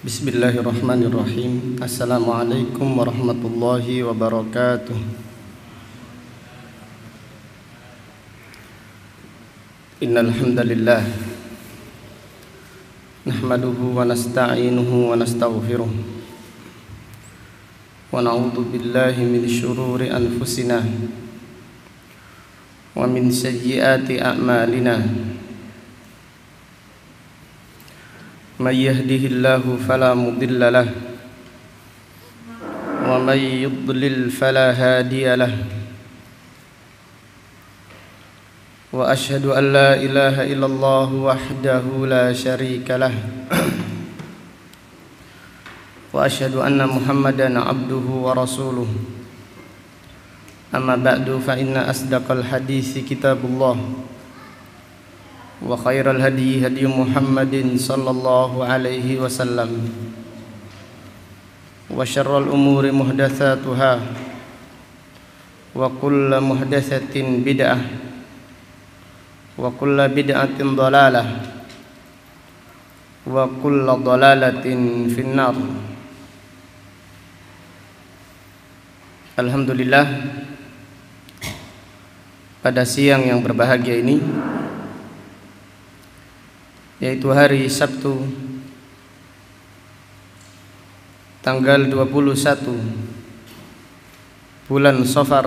Bismillahirrahmanirrahim. Assalamualaikum warahmatullahi wabarakatuh. Innal hamdalillah nahmaduhu wa nasta'inuhu wa nastaghfiruh wa na'udzu billahi min syururi anfusina wa min sayyiati a'malina. May yahdihillahu fala mudilla lahu wa may yudlil fala hadiya lahu. Wa asyhadu an la ilaha illallah wahdahu la syarika lahu wa asyhadu anna Muhammadan abduhu wa rasuluh. Amma ba'du fa inna asdaqal hadisi kitabullah wa khairal hadi hadi Muhammadin sallallahu alaihi wasallam wa syarrul umuri muhdatsatuha wa kullu muhdatsatin bid'ah wa kullu bid'atin dhalalah wa kullu dhalalatin finnar. Alhamdulillah, pada siang yang berbahagia ini, yaitu hari Sabtu tanggal 21 bulan Safar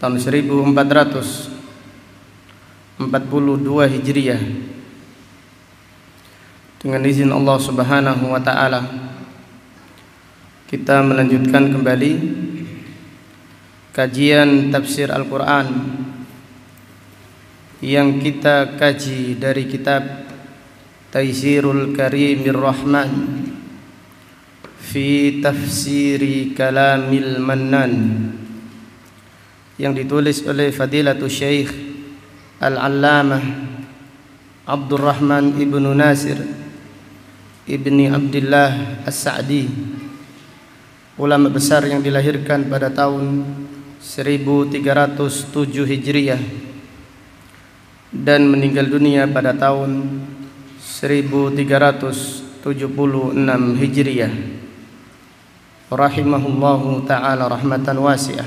tahun 1442 Hijriah, dengan izin Allah Subhanahu wa taala kita melanjutkan kembali kajian tafsir Al-Qur'an yang kita kaji dari kitab Taysirul Karimir Rahman fi Tafsiri Kalamil Mannan, yang ditulis oleh Fadilatul Syekh Al-Allamah Abdurrahman Ibnu Nasir Ibni Abdillah As-Sa'di, ulama besar yang dilahirkan pada tahun 1307 Hijriah dan meninggal dunia pada tahun 1376 Hijriah, rahimahullahu ta'ala rahmatan wasi'ah.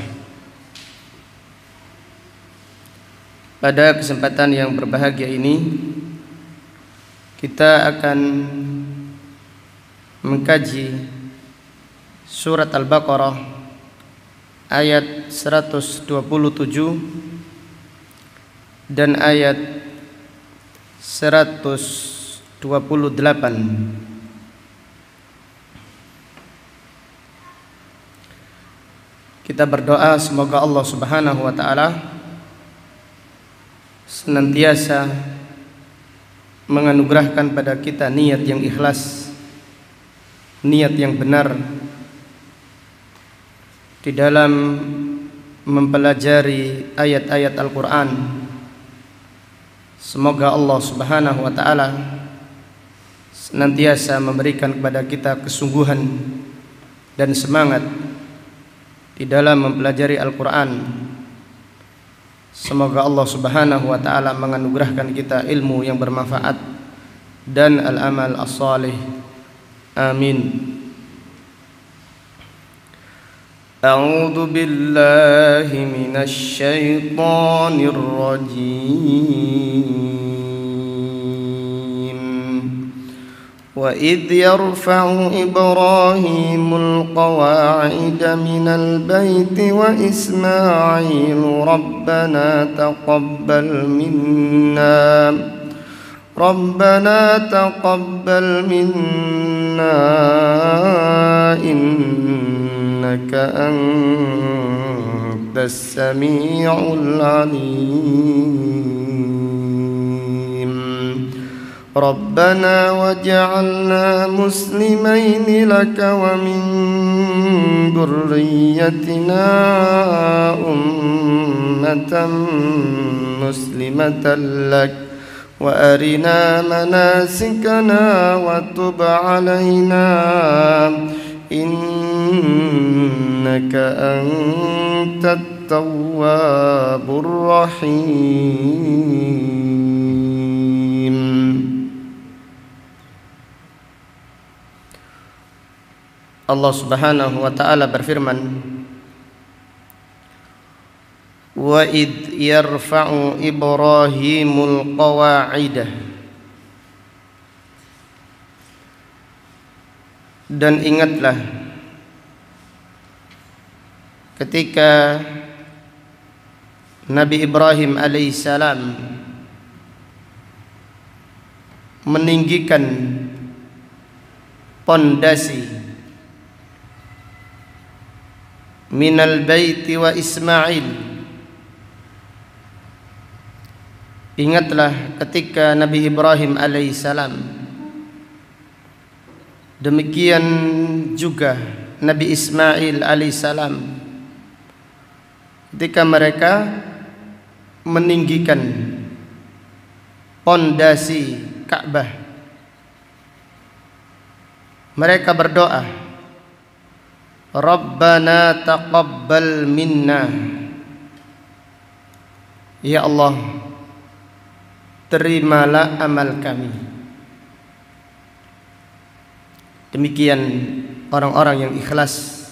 Pada kesempatan yang berbahagia ini kita akan mengkaji surat Al-Baqarah ayat 127 dan ayat 128. Kita berdoa semoga Allah Subhanahu wa taala senantiasa menganugerahkan pada kita niat yang ikhlas, niat yang benar di dalam mempelajari ayat-ayat Al-Qur'an. Semoga Allah Subhanahu wa taala senantiasa memberikan kepada kita kesungguhan dan semangat di dalam mempelajari Al-Qur'an. Semoga Allah Subhanahu wa taala menganugerahkan kita ilmu yang bermanfaat dan al-amal as-salih. Amin. A'udzu billahi minasy syaithanir rajim. Wa idh yarfa'u Ibrahimul qawa'ida minal baiti wa Ismailu rabbana taqabbal minna innaka antas sami'ul alim. Rabbana waj'alna muslimaini laka wa min dhurriyyatina ummatan muslimatan lak wa arina manasikana wa tub alaina innaka antat tawwabur rahim. Allah Subhanahu wa taala berfirman, wa id yarfa'u Ibrahimul qawa'idah, dan ingatlah ketika Nabi Ibrahim alaihissalam meninggikan pondasi minal baiti wa Ismail. Ingatlah ketika Nabi Ibrahim alaihissalam, demikian juga Nabi Ismail alaihissalam, ketika mereka meninggikan pondasi Ka'bah, mereka berdoa, Rabbana taqabbal minna, ya Allah, terimalah amal kami. Demikian orang-orang yang ikhlas,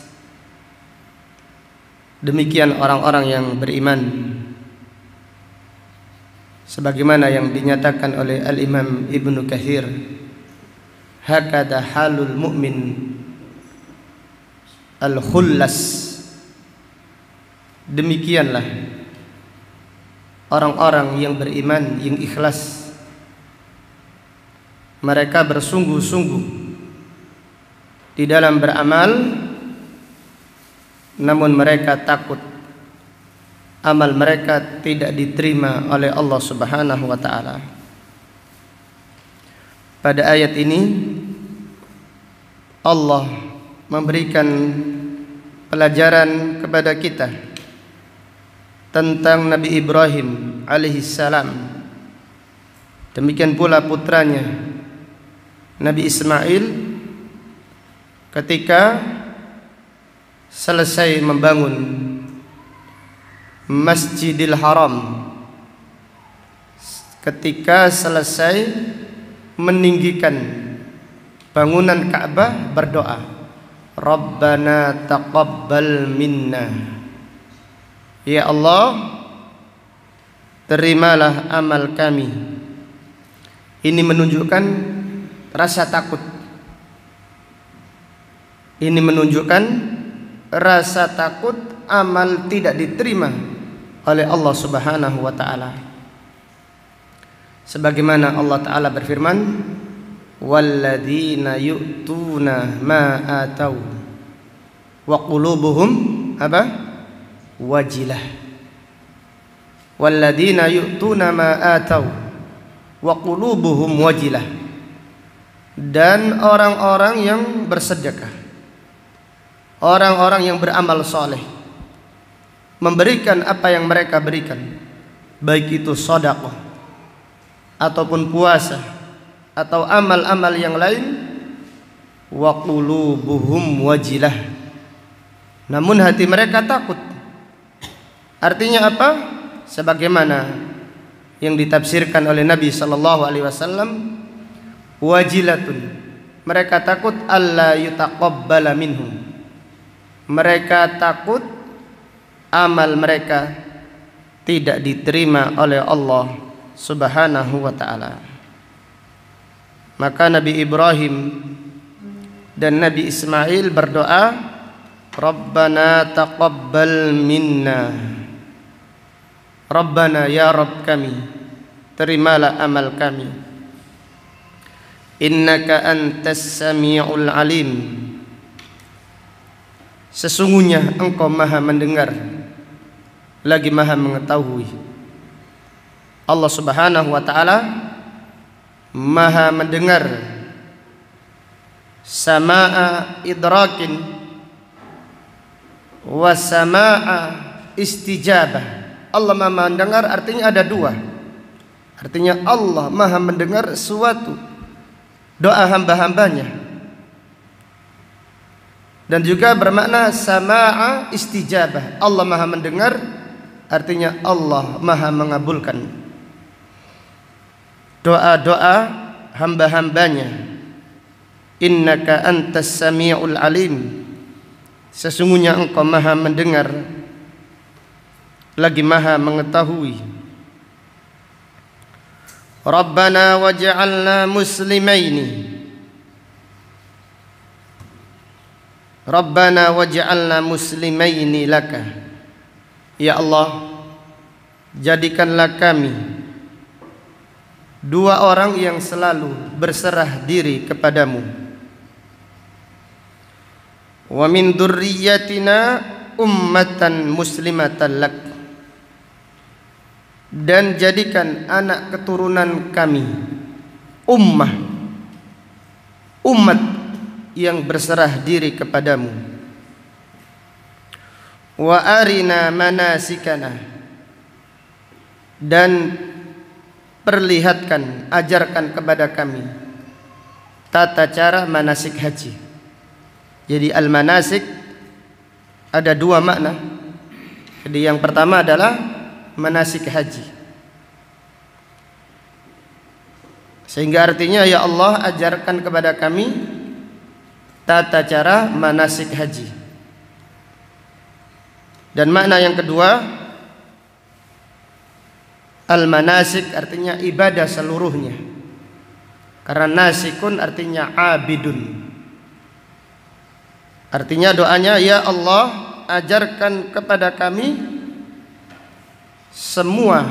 demikian orang-orang yang beriman, sebagaimana yang dinyatakan oleh Al-Imam Ibnu Katsir, hakada halul mu'min al-khullas, demikianlah orang-orang yang beriman, yang ikhlas. Mereka bersungguh-sungguh di dalam beramal, namun mereka takut amal mereka tidak diterima oleh Allah Subhanahu wa taala. Pada ayat ini Allah memberikan pelajaran kepada kita tentang Nabi Ibrahim alaihissalam. Demikian pula putranya Nabi Ismail ketika selesai membangun Masjidil Haram, ketika selesai meninggikan bangunan Ka'bah, berdoa, Rabbana taqabbal minna, ya Allah, terimalah amal kami. Ini menunjukkan rasa takut. Ini menunjukkan rasa takut amal tidak diterima oleh Allah Subhanahu wa taala. Sebagaimana Allah taala berfirman, walladzina yu'tuna ma atau wa qulubuhum apa? Wajilah. Walladzina yu'tuna ma atau wa qulubuhum wajilah. Dan orang-orang yang bersedekah, orang-orang yang beramal soleh, memberikan apa yang mereka berikan, baik itu sedekah ataupun puasa atau amal-amal yang lain, wa qulubuhum wajilah, namun hati mereka takut. Artinya apa? Sebagaimana yang ditafsirkan oleh Nabi sallallahu alaihi wasallam, wajilatun, mereka takut alla yutaqabbala minhum, mereka takut amal mereka tidak diterima oleh Allah Subhanahu wa ta'ala. Maka Nabi Ibrahim dan Nabi Ismail berdoa, Rabbana taqabbal minna, Rabbana ya Rabb kami, terimalah amal kami, innaka antas sami'ul alim, sesungguhnya engkau maha mendengar lagi maha mengetahui. Allah Subhanahu wa ta'ala maha mendengar, sama'a idrakin wa sama'a istijabah. Allah maha mendengar artinya ada dua. Artinya Allah maha mendengar suatu doa hamba-hambanya, dan juga bermakna sama'a istijabah. Allah maha mendengar artinya Allah maha mengabulkan doa-doa hamba-hambanya. innaka antas sami'ul alim, sesungguhnya engkau maha mendengar lagi maha mengetahui. Rabbana waj'alna muslimaini, Rabbana waj'alna muslimaini laka, ya Allah, jadikanlah kami dua orang yang selalu berserah diri kepadamu. Wa min dzurriyyatina ummatan muslimatan lak, dan jadikan anak keturunan kami umat yang berserah diri kepadamu. Wa arina manasikana, dan perlihatkan, ajarkan kepada kami tata cara manasik haji. Jadi al-manasik ada dua makna. Jadi yang pertama adalah manasik haji, sehingga artinya ya Allah ajarkan kepada kami tata cara manasik haji. Dan makna yang kedua, al-manasik artinya ibadah seluruhnya, karena nasikun artinya abidun. Artinya doanya, ya Allah ajarkan kepada kami semua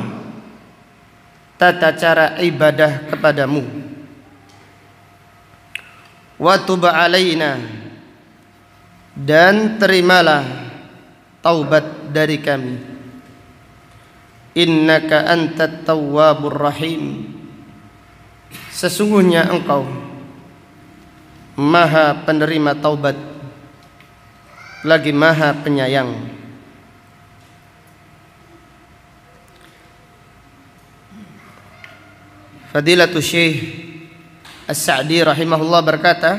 tata cara ibadah kepadamu. Wa tub alaina, dan terimalah taubat dari kami. Innaka antat tawwabur rahim, sesungguhnya engkau maha penerima taubat lagi maha penyayang. Fadilatul Syekh As-Sa'di rahimahullah berkata,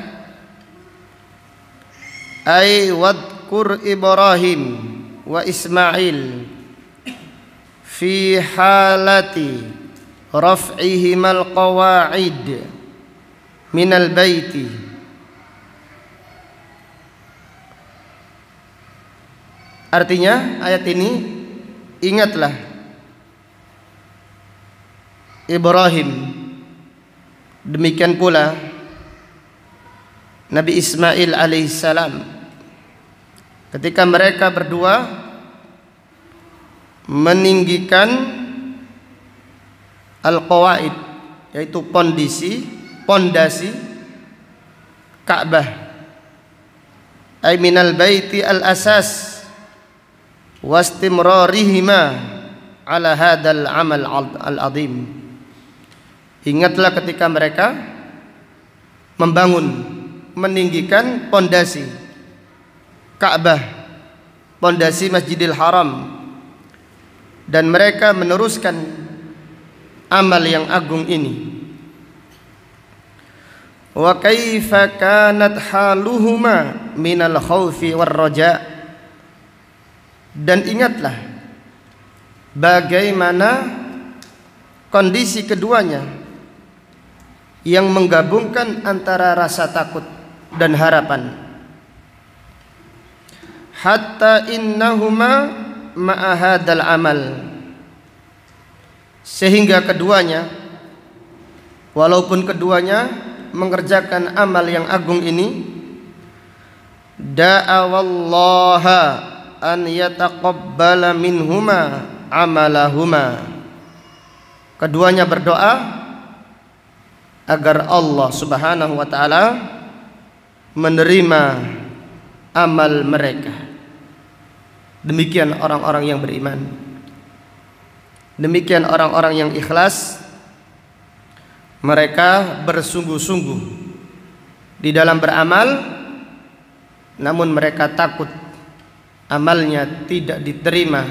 ay wadkur Ibrahim wa Ismail fi halati raf'ihimal qawa'id minal baiti. Artinya ayat ini, ingatlah Ibrahim, demikian pula Nabi Ismail alaihissalam, ketika mereka berdua meninggikan al-qawaid, yaitu pondasi Ka'bah, ay minal baiti al-asas wastimrarihima ala hadal amal al-azim. Ingatlah ketika mereka meninggikan pondasi Ka'bah, pondasi Masjidil Haram, dan mereka meneruskan amal yang agung ini. Wa kaifa kanat haluhuma minal khaufi war raja, dan ingatlah bagaimana kondisi keduanya yang menggabungkan antara rasa takut dan harapan. Hatta innahuma ma'ahadal amal, sehingga keduanya, walaupun keduanya mengerjakan amal yang agung ini, da'awallaha an yataqabbala minhuma amalahuma, keduanya berdoa agar Allah Subhanahu wa taala menerima amal mereka. Demikian orang-orang yang beriman, demikian orang-orang yang ikhlas. Mereka bersungguh-sungguh di dalam beramal, namun mereka takut amalnya tidak diterima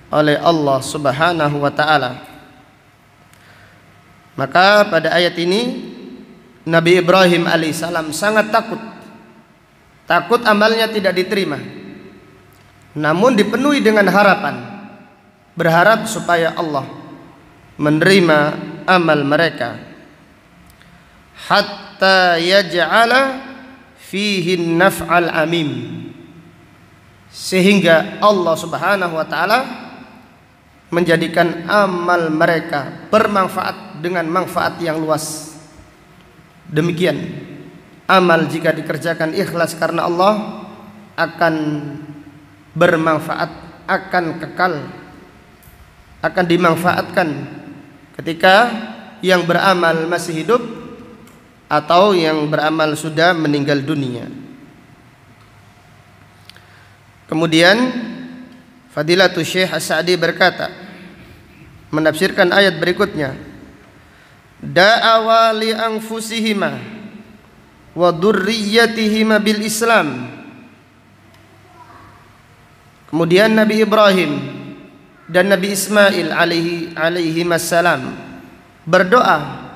oleh Allah Subhanahu wa taala. Maka pada ayat ini Nabi Ibrahim alaihissalam sangat takut amalnya tidak diterima, namun dipenuhi dengan harapan, berharap supaya Allah menerima amal mereka. hatta yaj'ala fihi naf'al amim, sehingga Allah Subhanahu wa taala menjadikan amal mereka bermanfaat dengan manfaat yang luas. Demikian amal jika dikerjakan ikhlas karena Allah akan bermanfaat, akan kekal, akan dimanfaatkan ketika yang beramal masih hidup atau yang beramal sudah meninggal dunia. Kemudian Fadilatul Syekh As-Sa'di berkata, menafsirkan ayat berikutnya, da'awa li anfusihima wa dzurriyyatihima bil Islam. Kemudian Nabi Ibrahim dan Nabi Ismail alaihi wassalam berdoa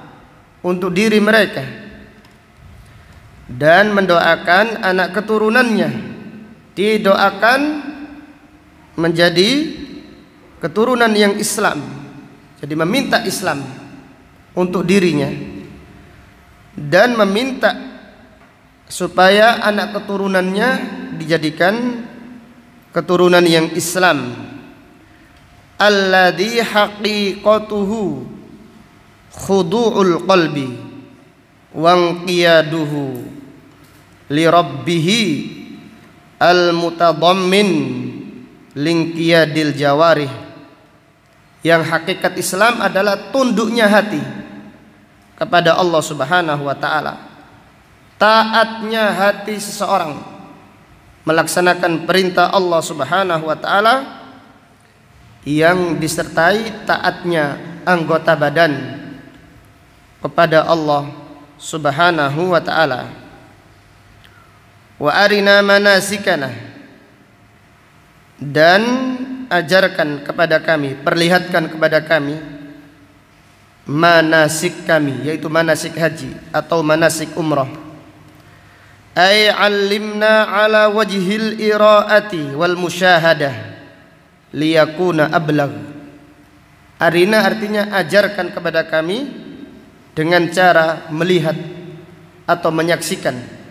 untuk diri mereka dan mendoakan anak keturunannya, didoakan menjadi keturunan yang Islam, jadi meminta Islam untuk dirinya dan meminta supaya anak keturunannya dijadikan keturunan yang Islam. Alladzi haqiqatuhu khudu'ul qalbi wa inqiyaduhu li rabbih al-mutadammin linqiyadil jawarih. Yang hakikat Islam adalah tunduknya hati kepada Allah Subhanahu wa taala, taatnya hati seseorang melaksanakan perintah Allah Subhanahu wa taala, yang disertai taatnya anggota badan kepada Allah Subhanahu wa taala. Wa arina manasikana, dan ajarkan kepada kami, perlihatkan kepada kami manasik kami, yaitu manasik haji atau manasik umrah. Ay 'allimna ala wajhil iraati wal musyahadah liyakuna ablagh. Arina artinya ajarkan kepada kami dengan cara melihat atau menyaksikan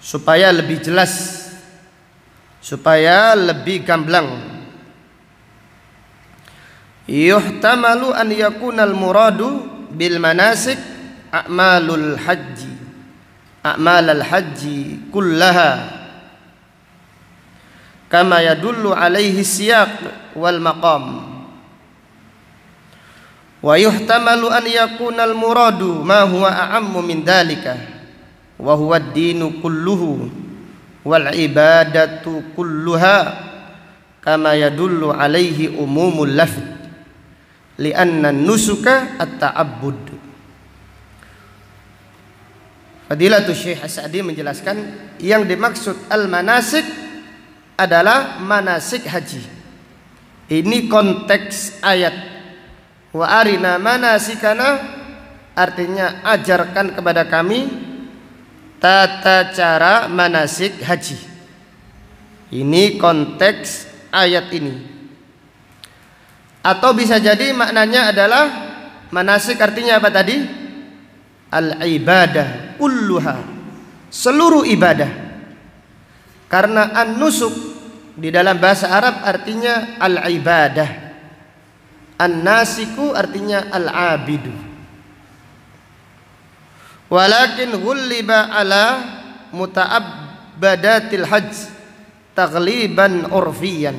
supaya lebih jelas, supaya lebih gamblang. Yuhtamalu an yakunal muradu bil manasik a'malul haji, a'malal haji kullaha, kama yadullu alaihi siyaq wal maqam. Wa yuhtamalu an yakunal muradu ma huwa a'ammu min dhalika wa huwa ad-dinu kulluhu wal ibadatu kulluha, kama yadullu alaihi umumul lafz li'anna nusuka at-ta'abbud. Fadilatul Syekh As-Sa'di menjelaskan yang dimaksud al-manasik adalah manasik haji. Ini konteks ayat wa arina manasikana, artinya ajarkan kepada kami tata cara manasik haji. Ini konteks ayat ini. Atau bisa jadi maknanya adalah manasik artinya apa tadi? Al-ibadah kulluha, seluruh ibadah. Karena an-nusuk di dalam bahasa Arab artinya al-ibadah, an-nasiku artinya al-abidu. Walakin ghuliba ala muta'abbadatil hajj taghliban urfiyan.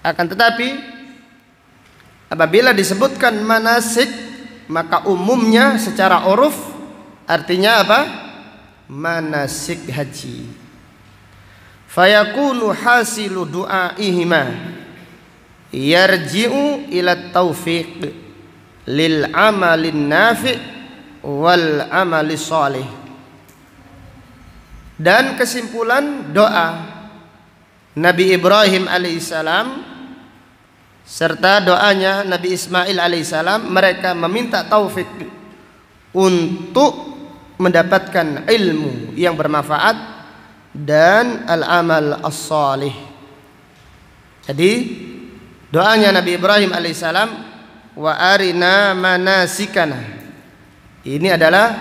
Akan tetapi apabila disebutkan manasik, maka umumnya secara uruf artinya apa? Manasik haji. Fayakunu hasilu du'aihima yarji'u ila taufiq lil amalin nafi' wal amali shalih. Dan kesimpulan doa Nabi Ibrahim alaihissalam serta doanya Nabi Ismail alaihissalam, mereka meminta taufik untuk mendapatkan ilmu yang bermanfaat dan al-amal as-salih. Jadi doanya Nabi Ibrahim alaihissalam, wa arina manasikana, ini adalah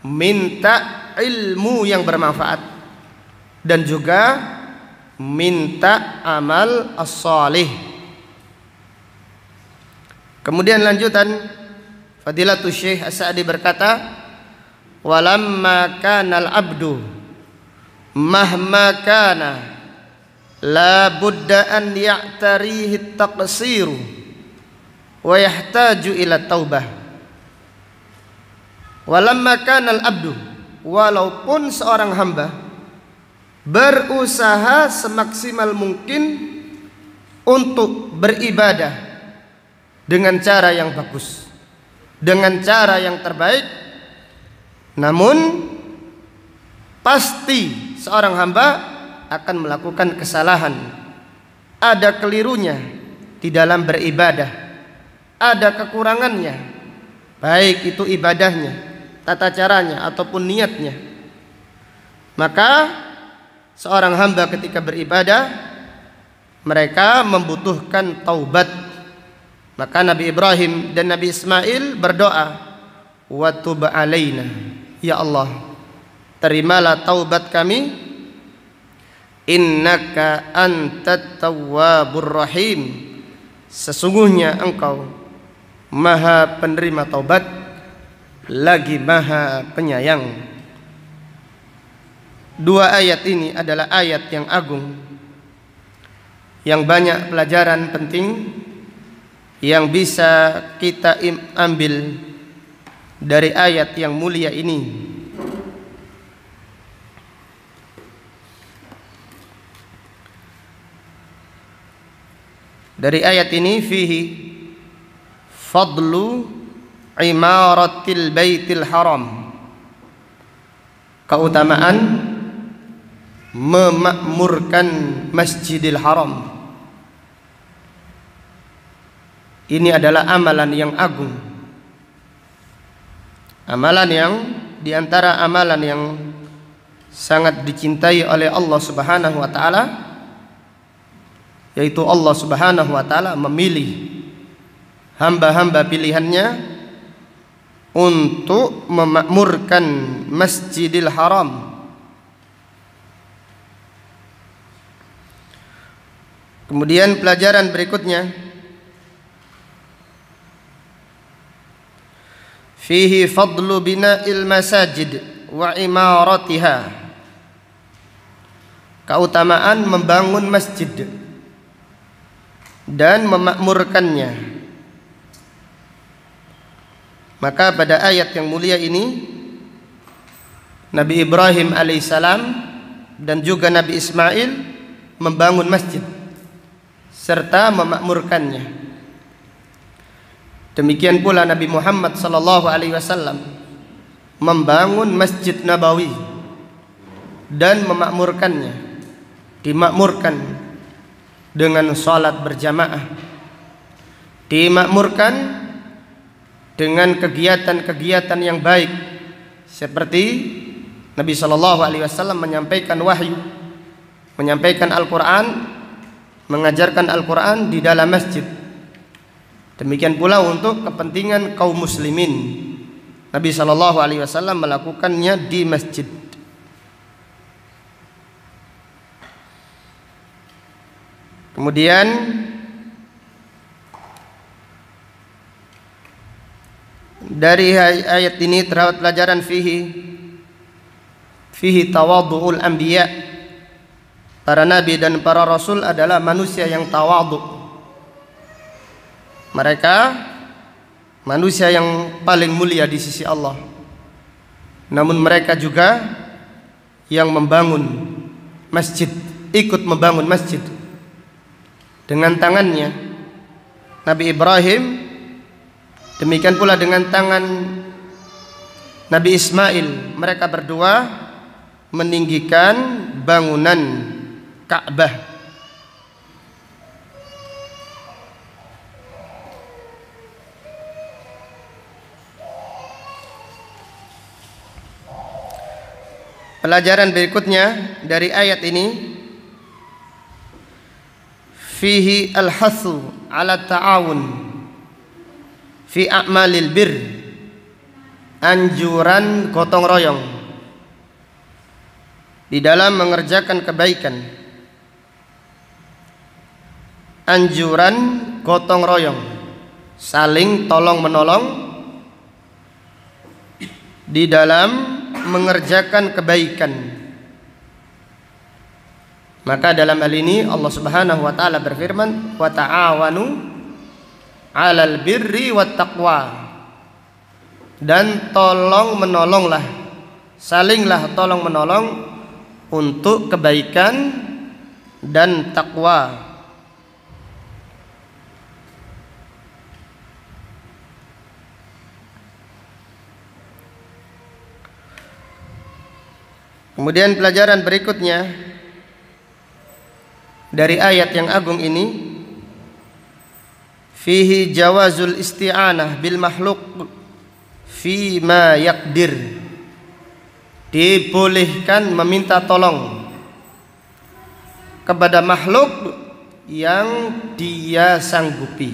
minta ilmu yang bermanfaat, dan juga minta amal as-salih. Kemudian lanjutan Fadilatul Syekh As-Sa'di berkata, walamma kana al-abdu mahma kana la budda an ya'tarihi at-taqsiru wa yahtaju ila taubah. Walamma kana al-abdu, walaupun seorang hamba berusaha semaksimal mungkin untuk beribadah dengan cara yang bagus, dengan cara yang terbaik, namun pasti seorang hamba akan melakukan kesalahan, ada kelirunya di dalam beribadah, ada kekurangannya, baik itu ibadahnya, tata caranya ataupun niatnya. Maka seorang hamba ketika beribadah, mereka membutuhkan taubat. Maka Nabi Ibrahim dan Nabi Ismail berdoa, wa tub alaina, ya Allah, terimalah taubat kami, innaka antat tawwabur rahim, sesungguhnya engkau maha penerima taubat lagi maha penyayang. Dua ayat ini adalah ayat yang agung, yang banyak pelajaran penting yang bisa kita ambil dari ayat yang mulia ini. Dari ayat ini fihi fadlu imaratil baitil haram, keutamaan memakmurkan Masjidil Haram. Ini adalah amalan yang agung, amalan yang diantara amalan yang sangat dicintai oleh Allah Subhanahu wa ta'ala, yaitu Allah Subhanahu wa ta'ala memilih hamba-hamba pilihannya untuk memakmurkan Masjidil Haram. Kemudian pelajaran berikutnya, fihi fadlu bina'il masajid wa imaratiha, keutamaan membangun masjid dan memakmurkannya. Maka pada ayat yang mulia ini, Nabi Ibrahim alaihissalam dan juga Nabi Ismail membangun masjid serta memakmurkannya. Demikian pula Nabi Muhammad sallallahu alaihi wasallam membangun Masjid Nabawi dan memakmurkannya, dimakmurkan dengan salat berjamaah, dimakmurkan dengan kegiatan-kegiatan yang baik, seperti Nabi sallallahu alaihi wasallam menyampaikan wahyu, menyampaikan Al-Qur'an, mengajarkan Al-Quran di dalam masjid. Demikian pula untuk kepentingan kaum muslimin, Nabi SAW melakukannya di masjid. Kemudian dari ayat ini terdapat pelajaran fihi tawadhu'ul anbiya. Para nabi dan para rasul adalah manusia yang tawadhu. Mereka manusia yang paling mulia di sisi Allah. Namun mereka juga yang membangun masjid, ikut membangun masjid dengan tangannya. Nabi Ibrahim, demikian pula dengan tangan Nabi Ismail, mereka berdua meninggikan bangunan Ka'bah. Pelajaran berikutnya dari ayat ini, fihi al-hathu ala ta'awun fi a'malil bir, anjuran gotong royong di dalam mengerjakan kebaikan. Anjuran gotong royong, saling tolong menolong di dalam mengerjakan kebaikan. Maka dalam hal ini Allah Subhanahu wa taala berfirman, "Wa ta'awanu 'alal birri wat taqwa." Dan tolong menolonglah, salinglah tolong menolong untuk kebaikan dan takwa. Kemudian pelajaran berikutnya dari ayat yang agung ini, fihi jawazul isti'anah bil makhluk fi ma yaqdir. Dibolehkan meminta tolong kepada makhluk yang dia sanggupi.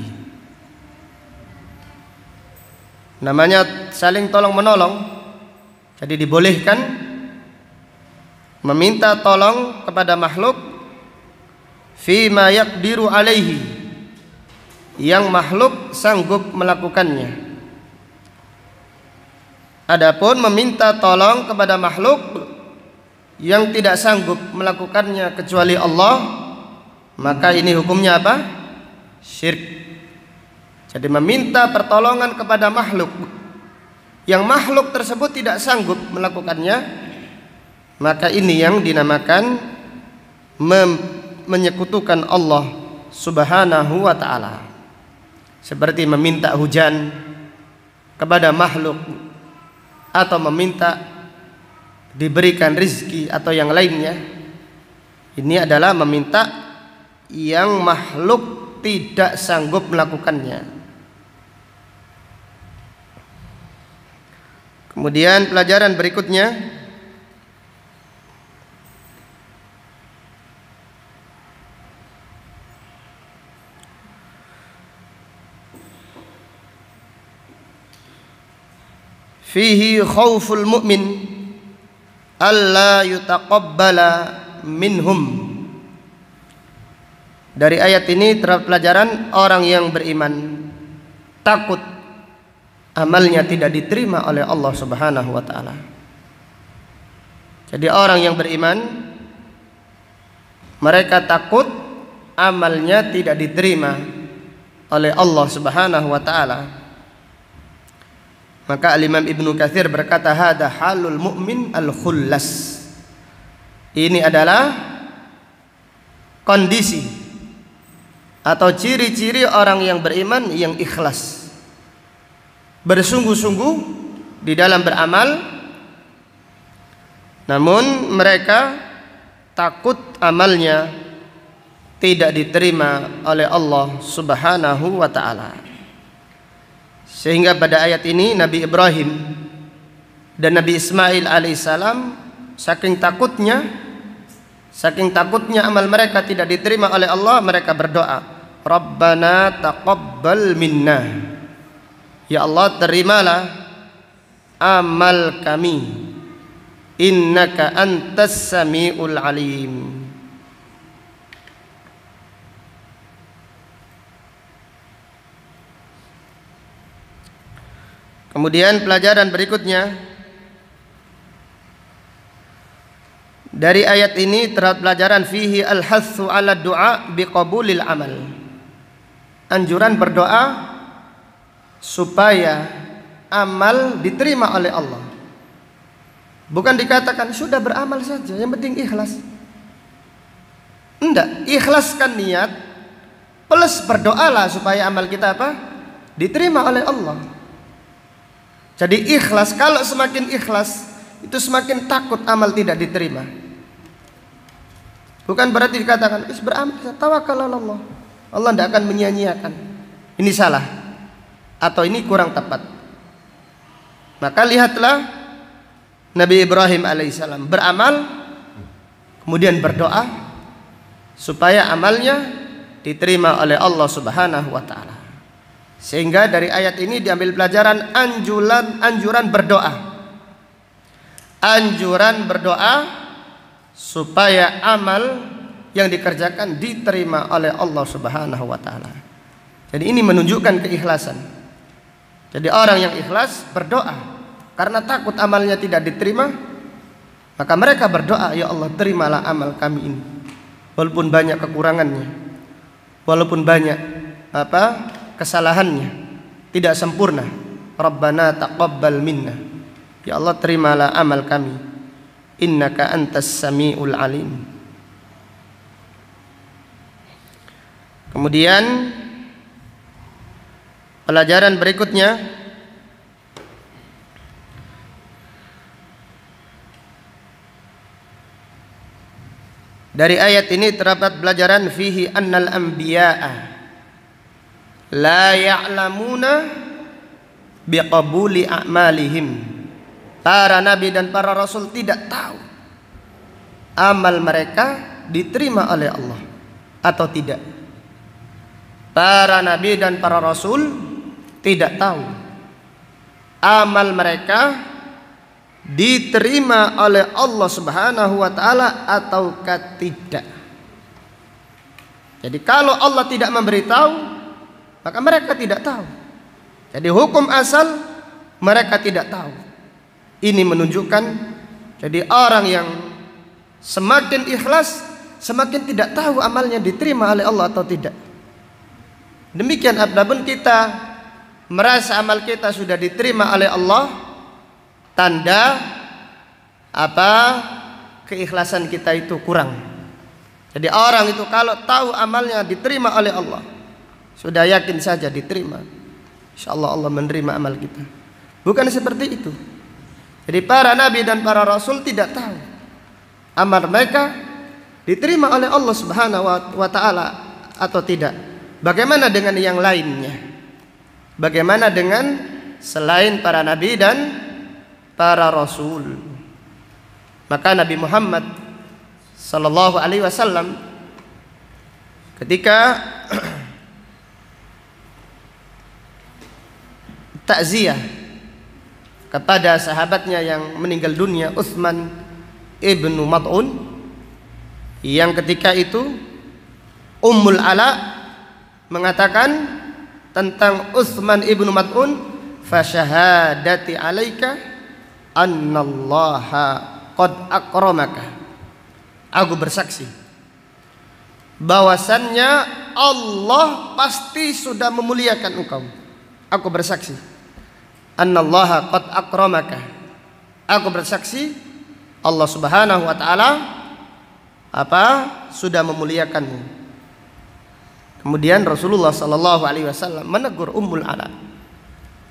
Namanya saling tolong menolong. Jadi dibolehkan meminta tolong kepada makhluk fi ma yaqdiru alaihi, yang makhluk sanggup melakukannya. Adapun meminta tolong kepada makhluk yang tidak sanggup melakukannya kecuali Allah, maka ini hukumnya apa? Syirik. Jadi meminta pertolongan kepada makhluk yang makhluk tersebut tidak sanggup melakukannya, maka ini yang dinamakan menyekutukan Allah Subhanahu wa ta'ala. Seperti meminta hujan kepada makhluk, atau meminta diberikan rizki atau yang lainnya. Ini adalah meminta yang makhluk tidak sanggup melakukannya. Kemudian pelajaran berikutnya, fihi khauful mu'min alla yutaqabbala minhum. Dari ayat ini terdapat pelajaran orang yang beriman takut amalnya tidak diterima oleh Allah Subhanahu wa taala. Jadi orang yang beriman mereka takut amalnya tidak diterima oleh Allah Subhanahu wa taala. Maka Al-Imam Ibnu Katsir berkata, hada halul mu'min al-khullas. Ini adalah kondisi atau ciri-ciri orang yang beriman yang ikhlas, bersungguh-sungguh di dalam beramal, namun mereka takut amalnya tidak diterima oleh Allah Subhanahu wa ta'ala. Sehingga pada ayat ini Nabi Ibrahim dan Nabi Ismail alaihissalam saking takutnya amal mereka tidak diterima oleh Allah, mereka berdoa, Rabbana taqabbal minna, ya Allah terimalah amal kami, innaka antas sami'ul alim. Kemudian pelajaran berikutnya dari ayat ini terdapat pelajaran fihi al-hatsu 'ala du'a biqabulil amal. Anjuran berdoa supaya amal diterima oleh Allah. Bukan dikatakan sudah beramal saja, yang penting ikhlas. Enggak, ikhlaskan niat plus berdoalah supaya amal kita apa? Diterima oleh Allah. Jadi ikhlas, kalau semakin ikhlas itu semakin takut amal tidak diterima. Bukan berarti dikatakan beramal, tawakal Allah, Allah tidak akan menyia-nyiakan. Ini salah atau ini kurang tepat. Maka lihatlah Nabi Ibrahim alaihissalam beramal, kemudian berdoa supaya amalnya diterima oleh Allah Subhanahu wa ta'ala. Sehingga dari ayat ini diambil pelajaran anjuran berdoa. Anjuran berdoa supaya amal yang dikerjakan diterima oleh Allah Subhanahu wa taala. Jadi ini menunjukkan keikhlasan. Jadi orang yang ikhlas berdoa karena takut amalnya tidak diterima, maka mereka berdoa, ya Allah, terimalah amal kami ini. Walaupun banyak kekurangannya, walaupun banyak kesalahannya, tidak sempurna. Rabbana taqabbal minna. Ya Allah, terimalah amal kami. Innaka antas samiul alim. Kemudian pelajaran berikutnya dari ayat ini terdapat pelajaran fihi annal anbiya'a la ya'lamuna biqabuli a'malihim. Para nabi dan para rasul tidak tahu amal mereka diterima oleh Allah atau tidak. Para nabi dan para rasul tidak tahu amal mereka diterima oleh Allah Subhanahu wa taala ataukah tidak. Jadi kalau Allah tidak memberitahu, maka mereka tidak tahu. Jadi hukum asal mereka tidak tahu. Ini menunjukkan jadi orang yang semakin ikhlas semakin tidak tahu amalnya diterima oleh Allah atau tidak. Demikian apapun kita merasa amal kita sudah diterima oleh Allah, tanda keikhlasan kita itu kurang. Jadi orang itu kalau tahu amalnya diterima oleh Allah, sudah yakin saja diterima. Insyaallah Allah menerima amal kita. Bukan seperti itu. Jadi para nabi dan para rasul tidak tahu amal mereka diterima oleh Allah Subhanahu wa taala atau tidak. Bagaimana dengan yang lainnya? Bagaimana dengan selain para nabi dan para rasul? Maka Nabi Muhammad sallallahu alaihi wasallam ketika takziah kepada sahabatnya yang meninggal dunia, Utsman ibnu Mad'un, yang ketika itu Ummul Ala mengatakan tentang Utsman ibnu Mad'un, fa syahadati alaika annallaha qad akramaka. Aku bersaksi bahwasannya Allah pasti sudah memuliakan engkau. Aku bersaksi annallaha qad akramaka. Aku bersaksi Allah Subhanahu wa taala sudah memuliakanmu. Kemudian Rasulullah sallallahu alaihi wasallam menegur Ummul Ala,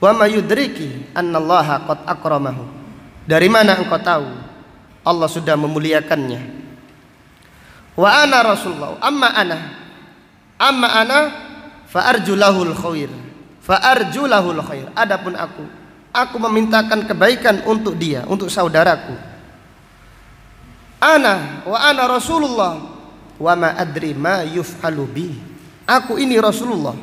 "Wa ma yudriki annallaha qad akramahu?" Dari mana engkau tahu Allah sudah memuliakannya? Wa ana Rasulullah, amma ana fa arju lahul khair. Fa arju lahul khair. Adapun aku memintakan kebaikan untuk dia, untuk saudaraku. Ana Rasulullah wa ma adri ma yuf'alu bi. Aku ini Rasulullah.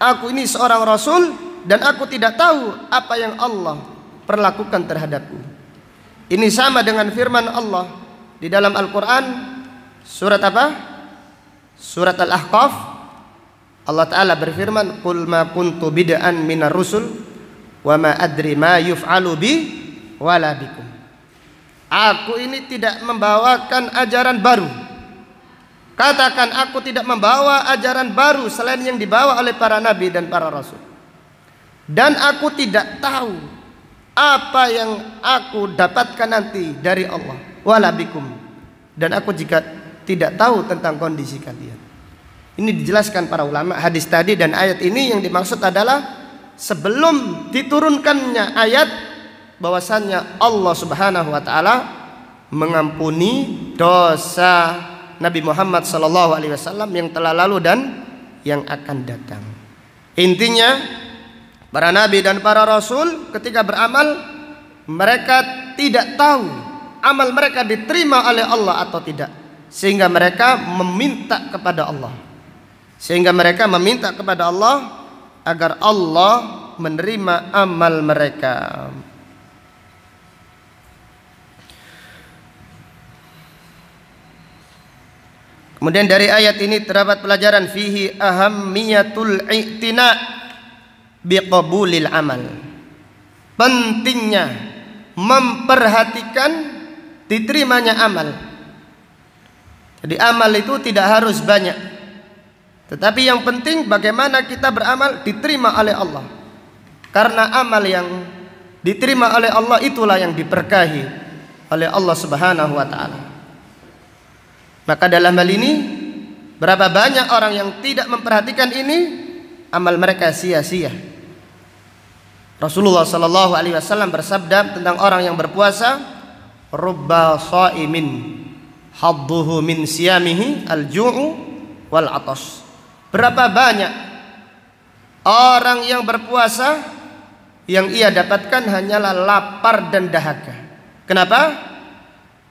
Aku ini seorang rasul dan aku tidak tahu apa yang Allah perlakukan terhadapku. Ini sama dengan firman Allah di dalam Al-Quran, surat apa? Surat Al-Ahqaf. Allah Ta'ala berfirman, "Qul ma kuntu bid'an minar rusul wa ma adri ma yuf'alu bi wala bikum." Aku ini tidak membawakan ajaran baru. Katakan, aku tidak membawa ajaran baru selain yang dibawa oleh para nabi dan para rasul. Dan aku tidak tahu apa yang aku dapatkan nanti dari Allah, wala bikum. Dan aku jika tidak tahu tentang kondisi kalian. Ini dijelaskan para ulama hadis tadi dan ayat ini yang dimaksud adalah sebelum diturunkannya ayat bahwasannya Allah Subhanahu wa taala mengampuni dosa Nabi Muhammad sallallahu alaihi wasallam yang telah lalu dan yang akan datang. Intinya para nabi dan para rasul ketika beramal mereka tidak tahu amal mereka diterima oleh Allah atau tidak, sehingga mereka meminta kepada Allah. agar Allah menerima amal mereka. Kemudian dari ayat ini terdapat pelajaran fihi ahammiyatul i'tina biqabulil amal. Pentingnya memperhatikan diterimanya amal. Jadi amal itu tidak harus banyak, tetapi yang penting bagaimana kita beramal diterima oleh Allah. Karena amal yang diterima oleh Allah itulah yang diberkahi oleh Allah Subhanahu wa taala. Maka dalam hal ini berapa banyak orang yang tidak memperhatikan ini, amal mereka sia-sia. Rasulullah sallallahu alaihi wasallam bersabda tentang orang yang berpuasa, rubba shaimin hadduhu min siyamihi al-ju'u wal 'atas. Berapa banyak orang yang berpuasa yang ia dapatkan hanyalah lapar dan dahaga. Kenapa?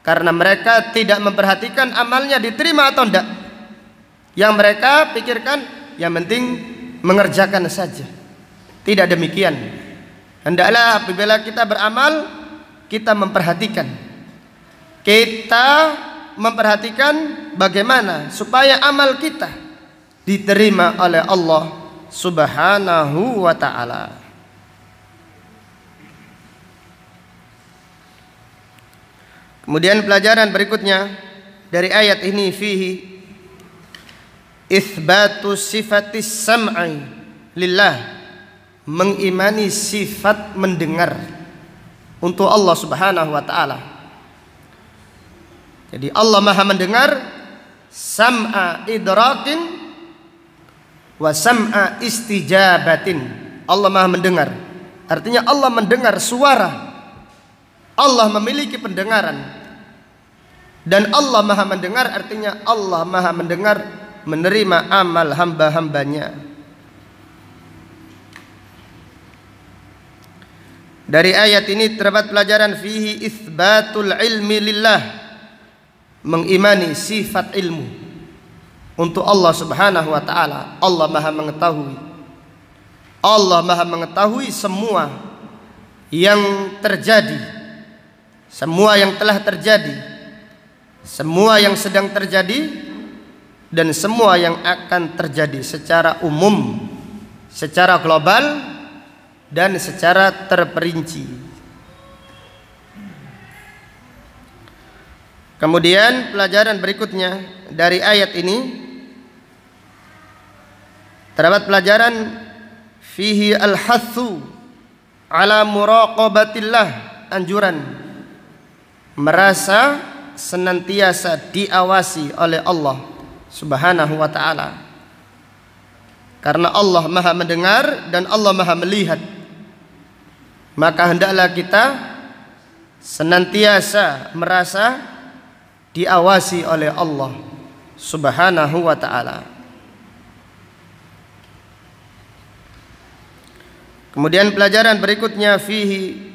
Karena mereka tidak memperhatikan amalnya diterima atau tidak. Yang mereka pikirkan yang penting mengerjakan saja. Tidak demikian. Hendaklah apabila kita beramal, kita memperhatikan. Kita memperhatikan bagaimana supaya amal kita diterima oleh Allah Subhanahu wa ta'ala. Kemudian pelajaran berikutnya dari ayat ini fihi itsbatu sifatis sam'i lillah, mengimani sifat mendengar untuk Allah Subhanahu wa taala. Jadi Allah Maha mendengar, sam'a idrakin wa sam'a istijabatin. Allah Maha mendengar, artinya Allah mendengar suara. Allah memiliki pendengaran. Dan Allah Maha mendengar artinya Allah Maha mendengar, menerima amal hamba-hambanya. Dari ayat ini terdapat pelajaran fihi itsbatul ilmi lillah, mengimani sifat ilmu untuk Allah Subhanahu wa taala. Allah Maha mengetahui. Allah Maha mengetahui semua yang terjadi, semua yang telah terjadi, semua yang sedang terjadi, dan semua yang akan terjadi secara umum, secara global, dan secara terperinci. Kemudian pelajaran berikutnya dari ayat ini terdapat pelajaran fihi al-hathu ala muraqabatillah, anjuran merasa senantiasa diawasi oleh Allah Subhanahu wa ta'ala. Karena Allah Maha mendengar dan Allah Maha melihat, maka hendaklah kita senantiasa merasa diawasi oleh Allah Subhanahu wa ta'ala. Kemudian pelajaran berikutnya fihi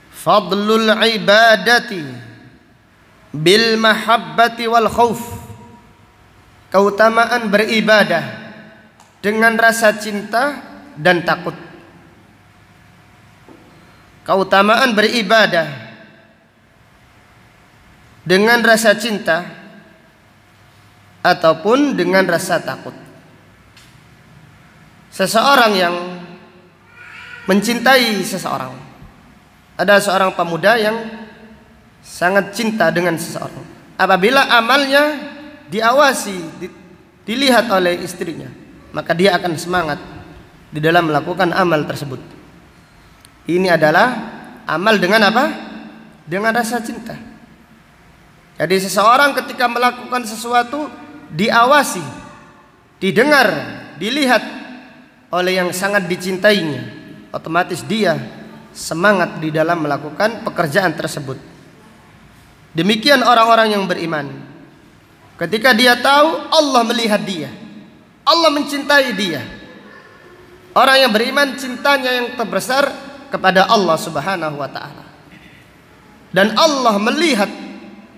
fadlul ibadati bil mahabbati wal khauf, keutamaan beribadah dengan rasa cinta dan takut. Keutamaan beribadah dengan rasa cinta ataupun dengan rasa takut. Seseorang yang mencintai seseorang, ada seorang pemuda yang sangat cinta dengan seseorang. Apabila amalnya diawasi, dilihat oleh istrinya, maka dia akan semangat di dalam melakukan amal tersebut. Ini adalah amal dengan apa? Dengan rasa cinta. Jadi seseorang ketika melakukan sesuatu diawasi, didengar, dilihat oleh yang sangat dicintainya, otomatis dia semangat di dalam melakukan pekerjaan tersebut. Demikian orang-orang yang beriman. Ketika dia tahu Allah melihat dia, Allah mencintai dia. Orang yang beriman cintanya yang terbesar kepada Allah Subhanahu wa ta'ala. Dan Allah melihat,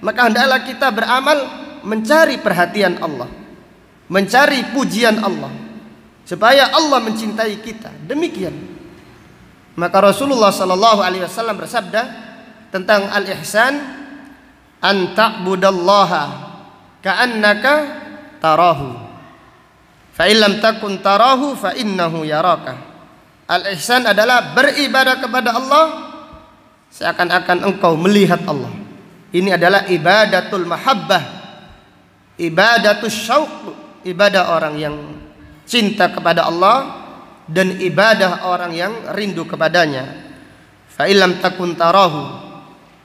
maka hendaklah kita beramal mencari perhatian Allah, mencari pujian Allah, supaya Allah mencintai kita. Demikian. Maka Rasulullah sallallahu alaihi wasallam bersabda tentang al-ihsan, an ta'budallaha ka'annaka tarahu, fa illam takun tarahu fa innahu yaraka. Al-ihsan adalah beribadah kepada Allah seakan-akan engkau melihat Allah. Ini adalah ibadatul mahabbah, ibadatus syauq, ibadah orang yang cinta kepada Allah dan ibadah orang yang rindu kepadanya. Fa illam takun tarahu,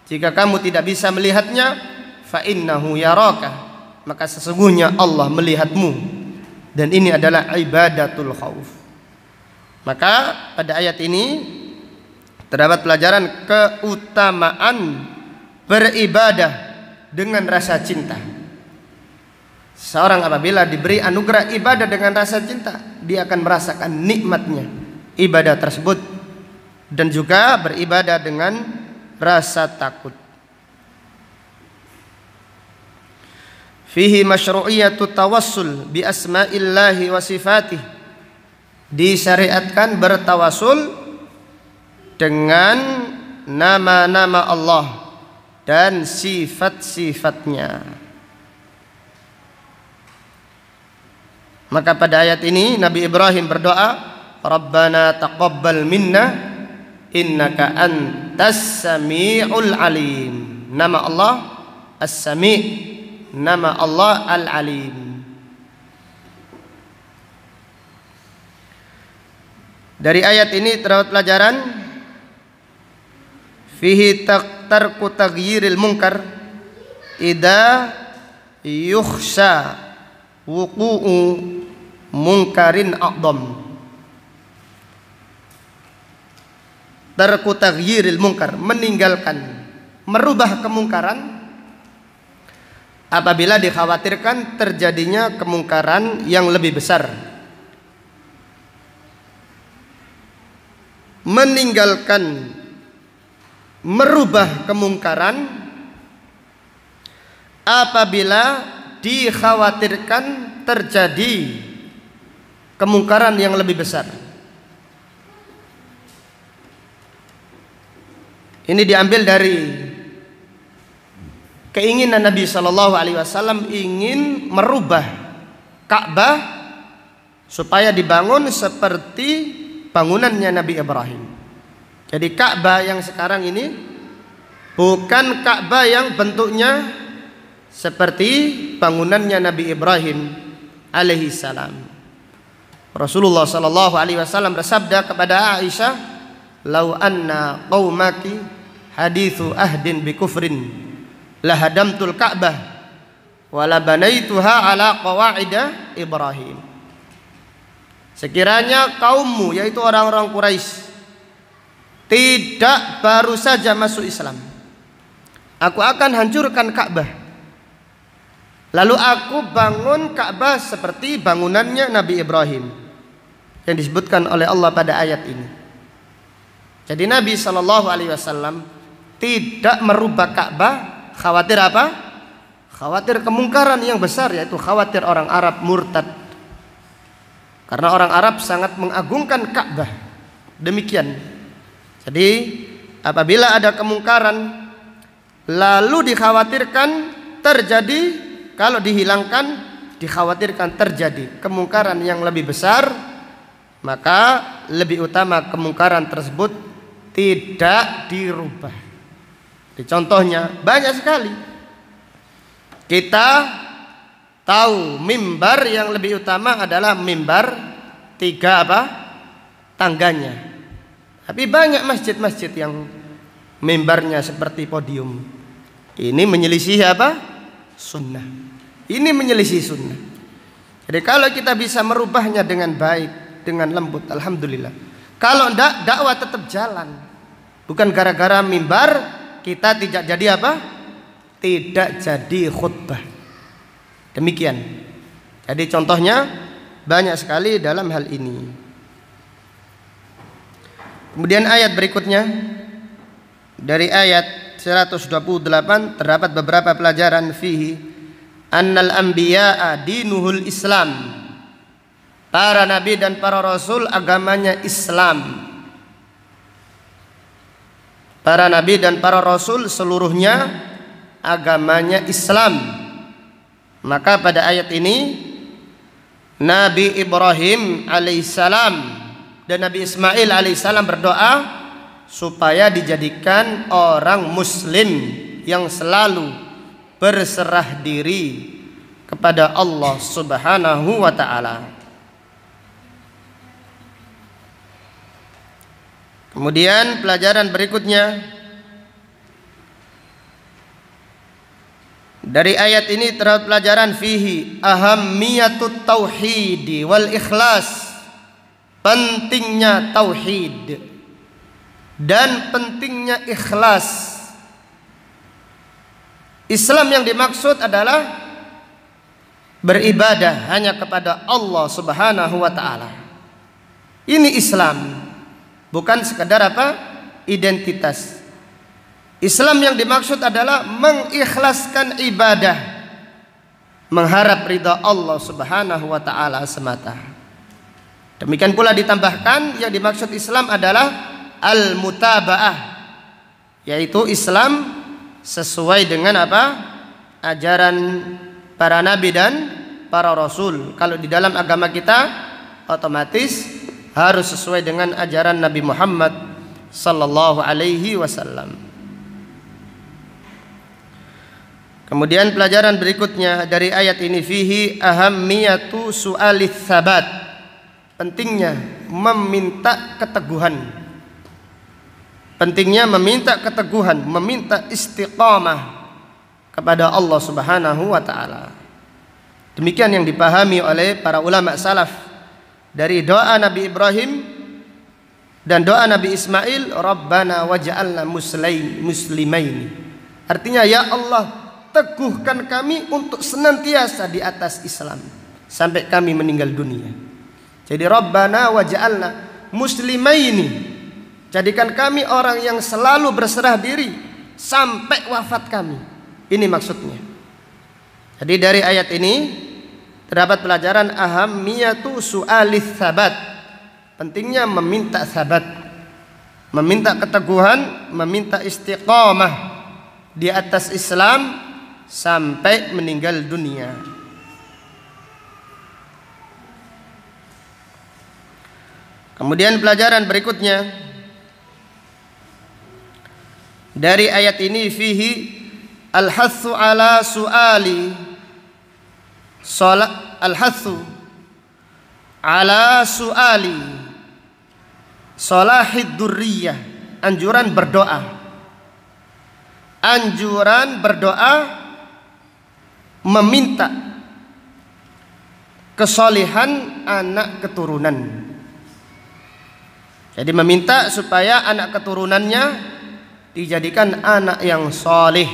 jika kamu tidak bisa melihatnya, fa innahu yaraka, maka sesungguhnya Allah melihatmu. Dan ini adalah ibadatul khauf. Maka pada ayat ini terdapat pelajaran keutamaan beribadah dengan rasa cinta. Seorang apabila diberi anugerah ibadah dengan rasa cinta, dia akan merasakan nikmatnya ibadah tersebut, dan juga beribadah dengan rasa takut. Fihi masyru'iyatu tawassul bi asma'illahi wa sifatih. Disyariatkan bertawasul dengan nama-nama Allah dan sifat-sifatnya. Maka pada ayat ini Nabi Ibrahim berdoa, Rabbana taqabbal minna innaka antas sami'ul alim. Nama Allah As-Sami', nama Allah Al-Alim. Dari ayat ini terdapat pelajaran fihi tarku taghyiril munkar idza yukhsha wuqu'u munkarin a'dham. Tarku taghyiril munkar, meninggalkan, merubah kemungkaran apabila dikhawatirkan terjadinya kemungkaran yang lebih besar. Meninggalkan, merubah kemungkaran apabila dikhawatirkan terjadi kemungkaran yang lebih besar. Ini diambil dari keinginan Nabi Shallallahu Alaihi Wasallam ingin merubah Ka'bah supaya dibangun seperti bangunannya Nabi Ibrahim. Jadi Ka'bah yang sekarang ini bukan Ka'bah yang bentuknya seperti bangunannya Nabi Ibrahim alaihi salam. Rasulullah sallallahu alaihi wasallam bersabda kepada Aisyah, "Lau anna qaumaki hadithu ahdin bi kufrin la hadamtul Ka'bah wa la banaituha ala qawaida Ibrahim." Sekiranya kaummu, yaitu orang-orang Quraisy, tidak baru saja masuk Islam, aku akan hancurkan Ka'bah. Lalu aku bangun Ka'bah seperti bangunannya Nabi Ibrahim yang disebutkan oleh Allah pada ayat ini. Jadi Nabi Shallallahu Alaihi Wasallam tidak merubah Ka'bah, khawatir apa? Khawatir kemungkaran yang besar, yaitu khawatir orang Arab murtad. Karena orang Arab sangat mengagungkan Ka'bah. Demikian. Jadi apabila ada kemungkaran lalu dikhawatirkan terjadi, kalau dihilangkan dikhawatirkan terjadi kemungkaran yang lebih besar, maka lebih utama kemungkaran tersebut tidak dirubah. Contohnya banyak sekali. Kita tahu mimbar yang lebih utama adalah mimbar 3 tangganya. Tapi banyak masjid-masjid yang mimbarnya seperti podium. Ini menyelisih sunnah. Ini menyelisih sunnah. Jadi kalau kita bisa merubahnya dengan baik, dengan lembut, alhamdulillah. Kalau enggak, dakwah tetap jalan. Bukan gara-gara mimbar kita tidak jadi tidak jadi khutbah. Demikian. Jadi contohnya banyak sekali dalam hal ini. Kemudian ayat berikutnya, dari ayat 128 terdapat beberapa pelajaran fihi annal anbiya'a dinuhul Islam. para nabi dan para rasul agamanya Islam. Para nabi dan para rasul seluruhnya agamanya Islam. Maka pada ayat ini Nabi Ibrahim alaihissalam dan Nabi Ismail alaihissalam berdoa supaya dijadikan orang muslim yang selalu berserah diri kepada Allah Subhanahu wa taala. Kemudian pelajaran berikutnya dari ayat ini terdapat pelajaran fihi ahammiyatut tauhid wal ikhlas, pentingnya tauhid dan pentingnya ikhlas. Islam yang dimaksud adalah beribadah hanya kepada Allah Subhanahu wa taala. Ini Islam, bukan sekedar identitas. Islam yang dimaksud adalah mengikhlaskan ibadah, mengharap ridha Allah Subhanahu wa taala semata. Demikian pula ditambahkan yang dimaksud Islam adalah al-mutaba'ah, yaitu Islam sesuai dengan ajaran para nabi dan para rasul. Kalau di dalam agama kita otomatis harus sesuai dengan ajaran Nabi Muhammad sallallahu alaihi wasallam. Kemudian pelajaran berikutnya dari ayat ini fihi ahammiyatu su'alits sabat, pentingnya meminta keteguhan. Pentingnya meminta keteguhan, meminta istiqamah kepada Allah Subhanahu wa taala. Demikian yang dipahami oleh para ulama salaf dari doa Nabi Ibrahim dan doa Nabi Ismail, Rabbana waj'alna muslimaini. Artinya, ya Allah, teguhkan kami untuk senantiasa di atas Islam sampai kami meninggal dunia. Jadi Rabbana waj'alna muslimaini, jadikan kami orang yang selalu berserah diri sampai wafat kami. Ini maksudnya. Jadi dari ayat ini terdapat pelajaran ahammiyatu su'alis sabat, pentingnya meminta sabat, meminta keteguhan, meminta istiqamah di atas Islam sampai meninggal dunia. Kemudian pelajaran berikutnya dari ayat ini fihi al-hatsu ala su'ali al-hatsu ala su'ali salahid dzurriyyah, anjuran berdoa. Anjuran berdoa meminta kesolihan anak keturunan. Jadi meminta supaya anak keturunannya dijadikan anak yang soleh.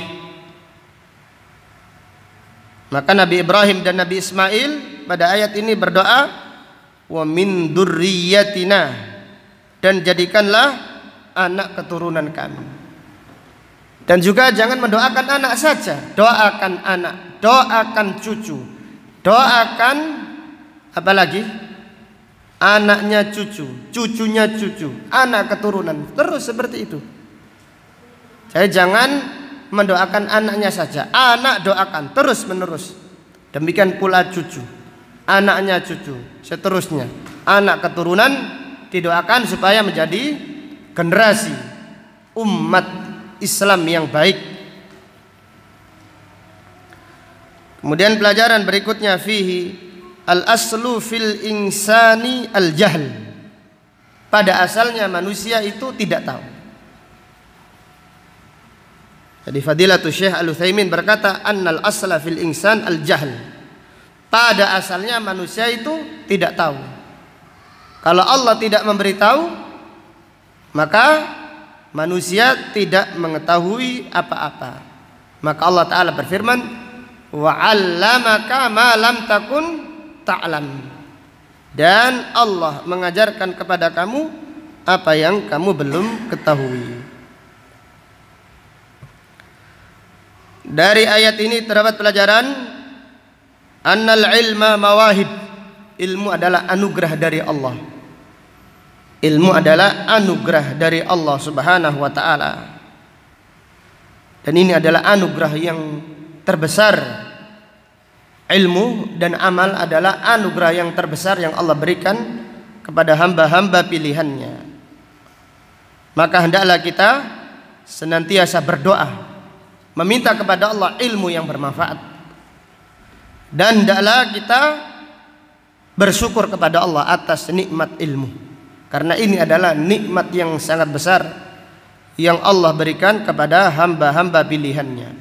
Maka Nabi Ibrahim dan Nabi Ismail pada ayat ini berdoa, wa min dzurriyyatina, dan jadikanlah anak keturunan kami. Dan juga jangan mendoakan anak saja, doakan anak, doakan cucu, doakan apa lagi? Anaknya cucu, cucunya cucu, anak keturunan, terus seperti itu. Jadi jangan mendoakan anaknya saja, anak doakan terus menerus. Demikian pula cucu, anaknya cucu, seterusnya. Anak keturunan didoakan supaya menjadi generasi umat Islam yang baik. Kemudian pelajaran berikutnya fihi al-aslu fil insani al-jahl. Pada asalnya manusia itu tidak tahu. Jadi Fadilatul Syekh Al-Utsaimin berkata, annal asla fil insan al-jahl. Pada asalnya manusia itu tidak tahu. Kalau Allah tidak memberitahu, maka manusia tidak mengetahui apa-apa. Maka Allah Ta'ala berfirman, wa 'allamaka ma lam takun ta'lam. Dan Allah mengajarkan kepada kamu apa yang kamu belum ketahui. Dari ayat ini terdapat pelajaran annal ilma mawahib. ilmu adalah anugerah dari Allah. Ilmu adalah anugerah dari Allah Subhanahu wa taala. Dan ini adalah anugerah yang terbesar. Ilmu dan amal adalah anugerah yang terbesar yang Allah berikan kepada hamba-hamba pilihannya. Maka hendaklah kita senantiasa berdoa, meminta kepada Allah ilmu yang bermanfaat. Dan hendaklah kita bersyukur kepada Allah atas nikmat ilmu. Karena ini adalah nikmat yang sangat besar yang Allah berikan kepada hamba-hamba pilihannya.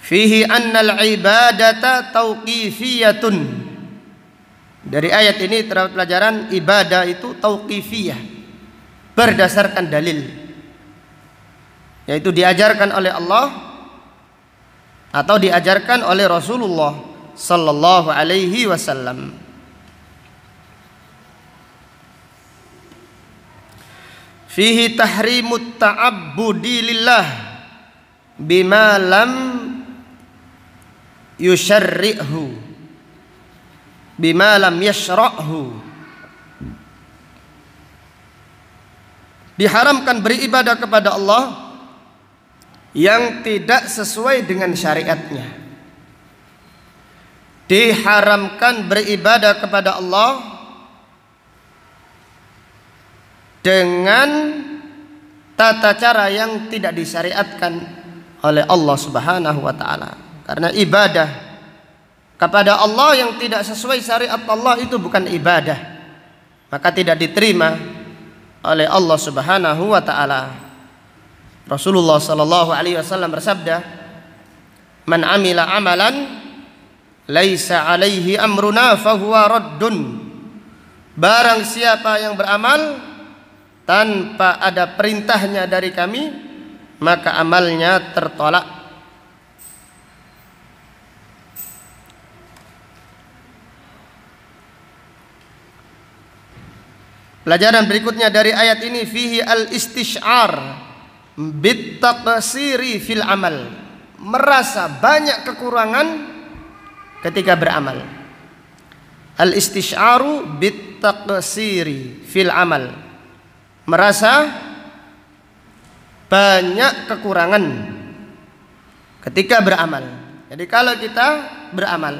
Fihi annal ibadata tauqifiyatun. Dari ayat ini terdapat pelajaran ibadah itu tauqifiyah, berdasarkan dalil, yaitu diajarkan oleh Allah atau diajarkan oleh Rasulullah sallallahu alaihi wasallam. Fihi tahrimut ta'abbudi lillah bima lam yusyarri'hu bima lam yashra'hu. Diharamkan beribadah kepada Allah yang tidak sesuai dengan syariatnya. Diharamkan beribadah kepada Allah dengan tata cara yang tidak disyariatkan oleh Allah Subhanahu wa taala. Karena ibadah kepada Allah yang tidak sesuai syariat Allah itu bukan ibadah, maka tidak diterima oleh Allah Subhanahu wa taala. Rasulullah sallallahu alaihi wasallam bersabda, "Man amila amalan laisa alaihi amruna fahuwa raddun." Barang siapa yang beramal tanpa ada perintahnya dari kami, maka amalnya tertolak. Pelajaran berikutnya dari ayat ini, fihi al-istish'ar bit-taqsiri fil amal. Merasa banyak kekurangan ketika beramal. Al-istish'aru bit-taqsiri fil amal. Merasa banyak kekurangan ketika beramal. Jadi kalau kita beramal,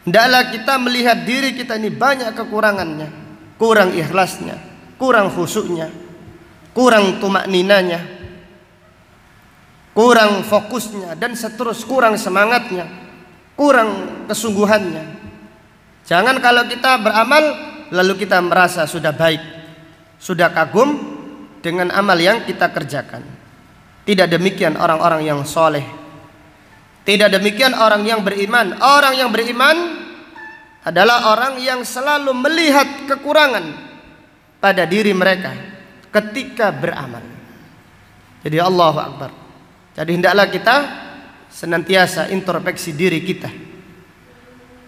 hendaklah kita melihat diri kita ini banyak kekurangannya. Kurang ikhlasnya, kurang khusyuknya, kurang tumakninanya, kurang fokusnya, dan seterusnya, kurang semangatnya, kurang kesungguhannya. Jangan kalau kita beramal lalu kita merasa sudah baik, sudah kagum dengan amal yang kita kerjakan. Tidak demikian orang-orang yang soleh. Tidak demikian orang yang beriman. Orang yang beriman adalah orang yang selalu melihat kekurangan pada diri mereka ketika beramal. Jadi Allahu Akbar. Jadi hendaklah kita senantiasa introspeksi diri kita.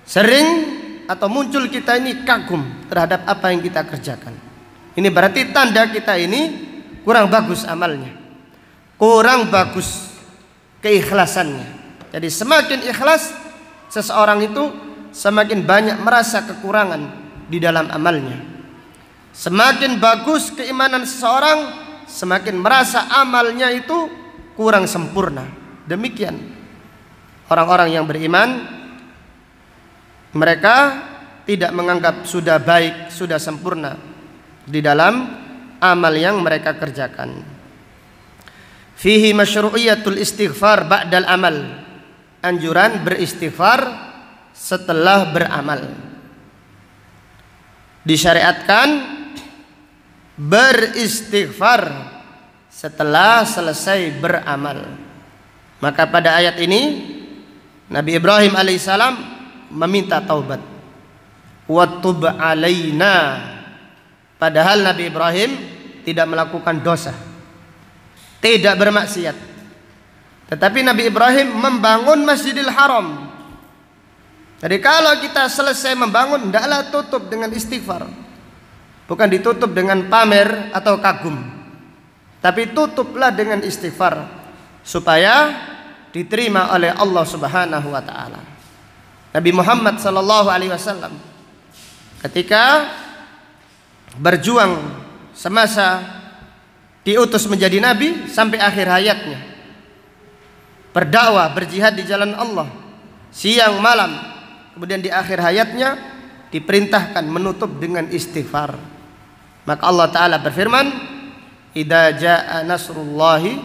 Sering atau muncul kita ini kagum terhadap apa yang kita kerjakan. Ini berarti tanda kita ini kurang bagus amalnya, kurang bagus keikhlasannya. Jadi semakin ikhlas seseorang itu, semakin banyak merasa kekurangan di dalam amalnya. Semakin bagus keimanan seseorang, semakin merasa amalnya itu kurang sempurna. Demikian orang-orang yang beriman, mereka tidak menganggap sudah baik, sudah sempurna di dalam amal yang mereka kerjakan. Fihi masyru'iyatul istighfar ba'dal amal. Anjuran beristighfar setelah beramal. Disyariatkan beristighfar setelah selesai beramal. Maka pada ayat ini Nabi Ibrahim alaihissalam meminta taubat. Wattub alaina. Padahal Nabi Ibrahim tidak melakukan dosa, tidak bermaksiat. Tetapi Nabi Ibrahim membangun Masjidil Haram. Jadi kalau kita selesai membangun, hendaklah tutup dengan istighfar. Bukan ditutup dengan pamer atau kagum, tapi tutuplah dengan istighfar supaya diterima oleh Allah Subhanahu wa taala. Nabi Muhammad sallallahu alaihi wasallam ketika berjuang semasa diutus menjadi nabi sampai akhir hayatnya, berdakwah, berjihad di jalan Allah siang malam, kemudian di akhir hayatnya diperintahkan menutup dengan istighfar. Maka Allah Ta'ala berfirman, idza jaa nasrullahi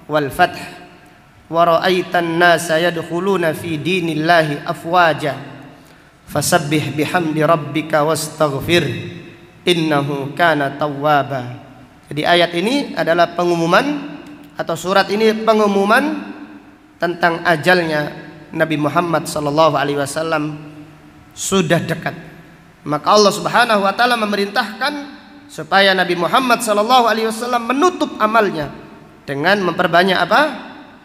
wal fath wa ra'aitan nasa yadkhuluna fi dinillahi afwaja fasabbih bihamdi rabbika wastaghfir innahu kana tawwaba. Jadi ayat ini adalah pengumuman, atau surat ini pengumuman tentang ajalnya Nabi Muhammad sallallahu alaihi wasallam sudah dekat. Maka Allah Subhanahu wa taala memerintahkan supaya Nabi Muhammad sallallahu alaihi wasallam menutup amalnya dengan memperbanyak apa?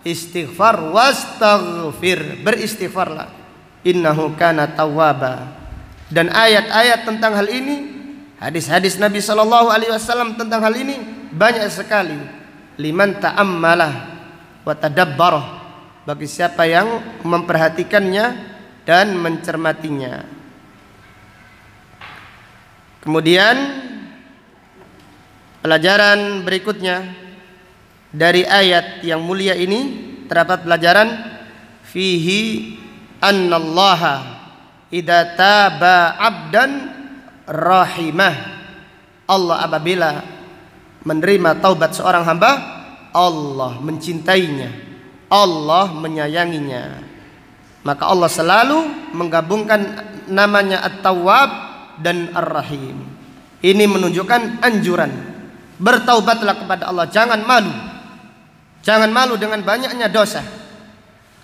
Istighfar, wastaghfir, beristighfarlah. Innahu kana tawwaba. Dan ayat-ayat tentang hal ini, hadis-hadis Nabi sallallahu alaihi wasallam tentang hal ini banyak sekali. Liman ta'ammalah wa tadabbarah, bagi siapa yang memperhatikannya dan mencermatinya. Kemudian pelajaran berikutnya dari ayat yang mulia ini terdapat pelajaran fihi annallaha idza taba 'abdan rahimah. Allah apabila menerima taubat seorang hamba, Allah mencintainya, Allah menyayanginya. Maka Allah selalu menggabungkan namanya At-Tawwab dan Ar-Rahim. Ini menunjukkan anjuran, bertaubatlah kepada Allah, jangan malu. Jangan malu dengan banyaknya dosa.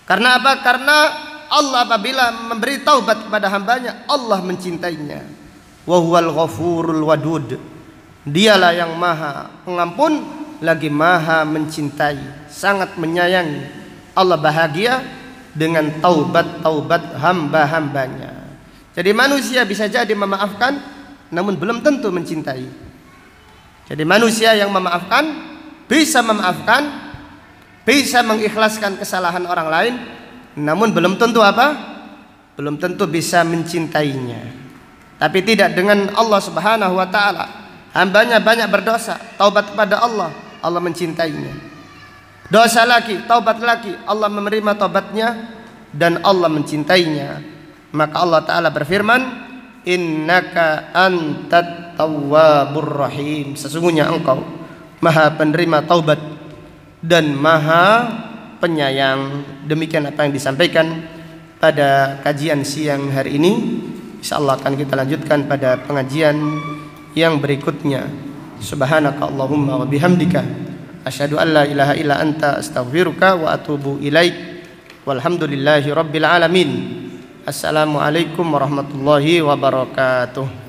Karena apa? Karena Allah apabila memberi taubat kepada hambanya, Allah mencintainya. Wa huwal ghafurul wadud. Dialah yang maha pengampun lagi maha mencintai, sangat menyayangi. Allah bahagia dengan taubat-taubat hamba-hambanya. Jadi manusia bisa jadi memaafkan, namun belum tentu mencintai. Jadi manusia yang memaafkan, bisa memaafkan, bisa mengikhlaskan kesalahan orang lain, namun belum tentu apa? Belum tentu bisa mencintainya. Tapi tidak dengan Allah Subhanahu wa taala. Hambanya banyak berdosa, taubat kepada Allah, Allah mencintainya. Dosa lagi, taubat lagi, Allah menerima taubatnya dan Allah mencintainya. Maka Allah Ta'ala berfirman, innaka antat tawwabur rahim. Sesungguhnya engkau maha penerima taubat dan maha penyayang. Demikian apa yang disampaikan pada kajian siang hari ini. InsyaAllah akan kita lanjutkan pada pengajian yang berikutnya. Subhanaka Allahumma wa bihamdika asyhadu an la ilaha illa anta astaghfiruka wa atubu ilaik. Walhamdulillahi rabbil alamin. Assalamualaikum warahmatullahi wabarakatuh.